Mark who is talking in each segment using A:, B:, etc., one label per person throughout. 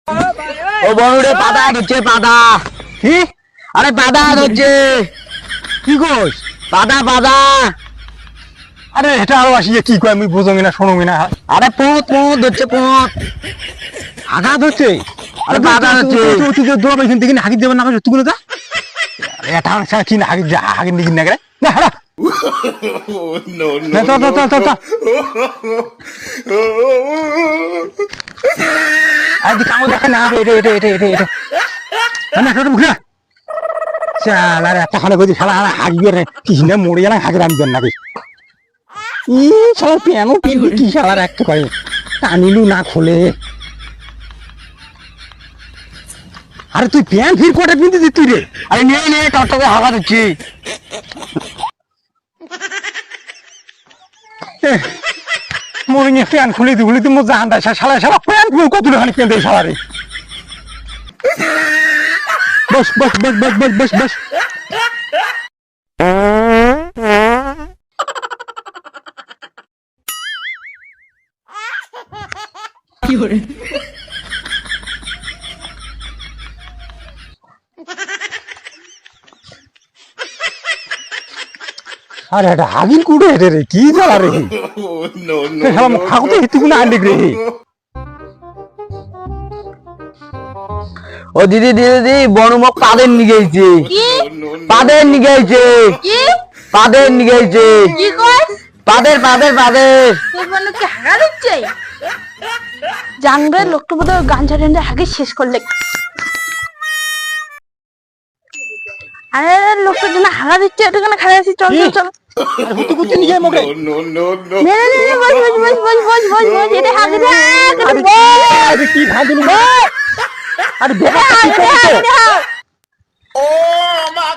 A: ও বনুরে পাতা ধরছে পাতা।
B: কি?
A: আরে পাতা ধরছে।
B: কি কইস?
A: পাতা পাতা।
B: আরে এটা আরো আসি কি কয় আমি বুঝমি না শুনুমি না।
A: আরে পুঁত পুঁত ধরছে পুঁত।
B: আঘাত হচ্ছে।
A: আরে পাতা ধরছে।
B: তুই দৌড়াবে এখান থেকে হাগির দেবেন না তুই গুলো যা। এটা ছাড়া কি না হাগির নিগিন না করে না হারা।
C: No,
B: না
C: no,
B: তো আজ কামো দেখে না এটা না এটা মুখে শালা রে একটা খানে কই শালা হাগিয়ে রে কি না মরে গেল হাগির আনবেন নাকি ই শালা পিয়ানো কি শালা একটা কই টানিলু না খোলে আরে তুই প্যান ফির কোটে পিনতে দিত তুই রে
A: আরে নিয়ে নে টটকে হাগা ধরছি।
B: মরে নিয়ে প্যান খুলে দি মো জান দা শালা শালা প্যান খুলে কত খানি পেন দে শালা রে বস আরে এটা হাগিন কুড়ে হেঁটে রে কি জ্বালা রে
C: no,
B: খাগো তো হিতুগুলো আনবে রে
A: ও দিদি দিদি বনুমক পাদের নিগেছে। পাদের নিগেছে। পাদের নিগেছে।
D: কি কয়
A: পাদের পাদের পাদের।
D: তোর বোন কি হাগা দিচ্ছে জানবে লোকটা বোধহয় গান ঝাড়ে হাগে শেষ করলে আরে লোকটা যেন হাগা দিচ্ছে এটা কেন খাড়া আছি চল চল চল
B: হুতু নিয়ে মগে
C: no.
D: নে নে নে বস এটা হাগে দে
B: আরে কি ভাঁদিনি আরে বেটা কি করছো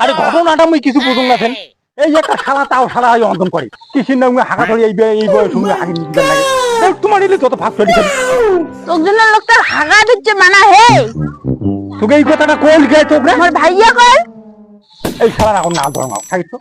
B: আরে ঘটনাটা মুই কিছু বুঝুম না ফেন এই একটা শালা তাও শালা এই অন্তম করে কিসির নাম হাগা ধরে এই বয়স শুনে হাগি নিতে লাগে দেখ তোমার ইলে যত ভাগ ফেলি খালি
D: তোর জন্য লোকটা হাগা দিচ্ছে মানা হে
B: তোকে এই কথাটা কোন গায় তোকে
D: আমার ভাইয়া কর
B: এই শালা এখন না ধরো খাইছো